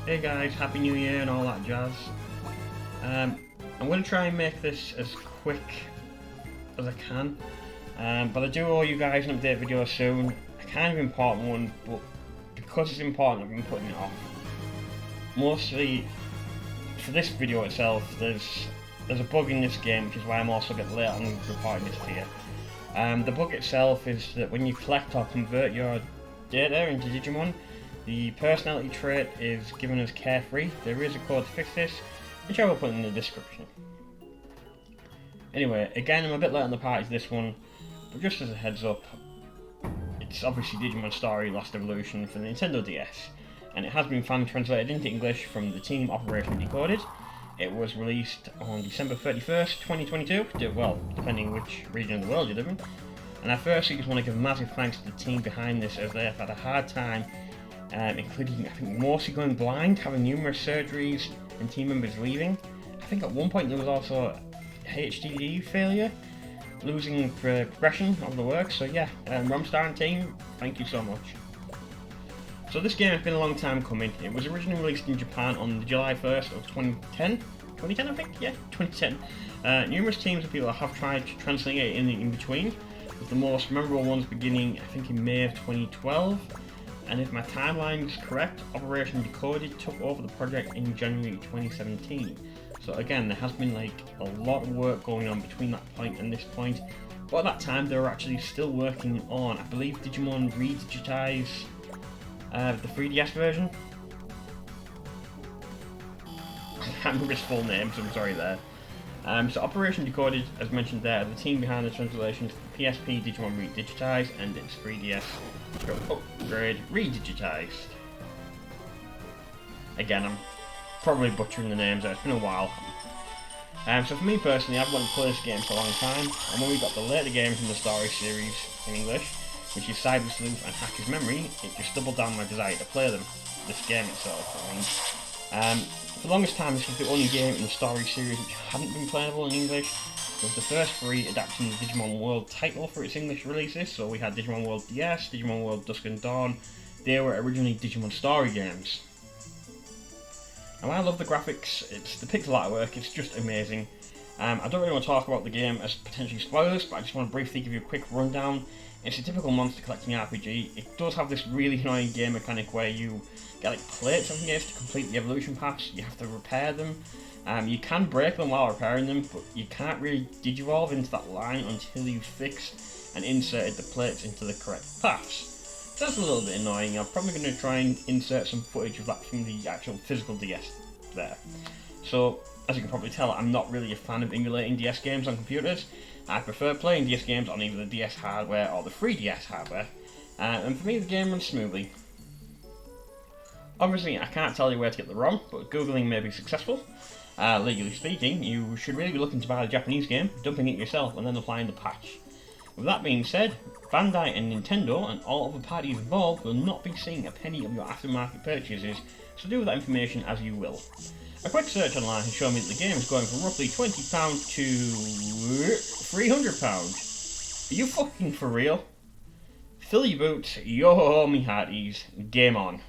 Hey guys, Happy New Year and all that jazz. I'm going to try and make this as quick as I can, but I do owe you guys an update video soon. A kind of important one, but because it's important I've been putting it off. Mostly for this video itself, there's a bug in this game, which is why I'm also a bit late on reporting this to you. The bug itself is that when you collect or convert your data into Digimon, the personality trait is given as carefree. There is a code to fix this, which I will put in the description. Anyway, again, I'm a bit late on the party to this one, but just as a heads up, it's obviously Digimon Story Lost Evolution for the Nintendo DS, and it has been fan translated into English from the team Operation Decoded. It was released on December 31st, 2022, well, depending which region of the world you live in. And I firstly just want to give massive thanks to the team behind this, as they have had a hard time, including, I think, mostly going blind, having numerous surgeries, and team members leaving. I think at one point there was also HDD failure, losing progression of the work. So yeah, Romstar and team, thank you so much. So this game has been a long time coming. It was originally released in Japan on July 1st of 2010. 2010 I think? Yeah, 2010. Numerous teams of people have tried to translate it in between, with the most memorable ones beginning, I think, in May of 2012. And if my timeline is correct, Operation Decode took over the project in January 2017. So again, there has been like a lot of work going on between that point and this point. But at that time, they were actually still working on, I believe, Digimon Redigitize the 3DS version. I can't remember his full name, so I'm sorry there. So Operation Decoded, as mentioned there, the team behind the translation to the PSP Digimon Redigitize and its 3DS upgrade Redigitized. Again, I'm probably butchering the names there, it's been a while. So for me personally, I've wanted to play this game for a long time, and when we got the later games in the Story Series in English, which is Cyber Sleuth and Hacker's Memory, it just doubled down my desire to play them, this game itself. For the longest time, this was the only game in the Story Series which hadn't been playable in English. It was the first three adapting the Digimon World title for its English releases, so we had Digimon World DS, Digimon World Dusk and Dawn. They were originally Digimon Story games. Now I love the graphics, it's the pixel artwork, it's just amazing. I don't really want to talk about the game as potentially spoilers, but I just want to briefly give you a quick rundown. It's a typical monster collecting RPG. It does have this really annoying game mechanic where you get like plates on games to complete the evolution paths. You have to repair them. You can break them while repairing them, but you can't really digivolve into that line until you've fixed and inserted the plates into the correct paths. So that's a little bit annoying. I'm probably going to try and insert some footage of that from the actual physical DS there. So, as you can probably tell, I'm not really a fan of emulating DS games on computers. I prefer playing DS games on either the DS hardware or the 3DS hardware, and for me the game runs smoothly. Obviously I can't tell you where to get the ROM, but googling may be successful. Legally speaking, you should really be looking to buy the Japanese game, dumping it yourself and then applying the patch. With that being said, Bandai and Nintendo and all other parties involved will not be seeing a penny of your aftermarket purchases, so do with that information as you will. A quick search online has shown me that the game is going from roughly £20 to £300. Are you fucking for real? Fill your boots, yo me hearties, game on.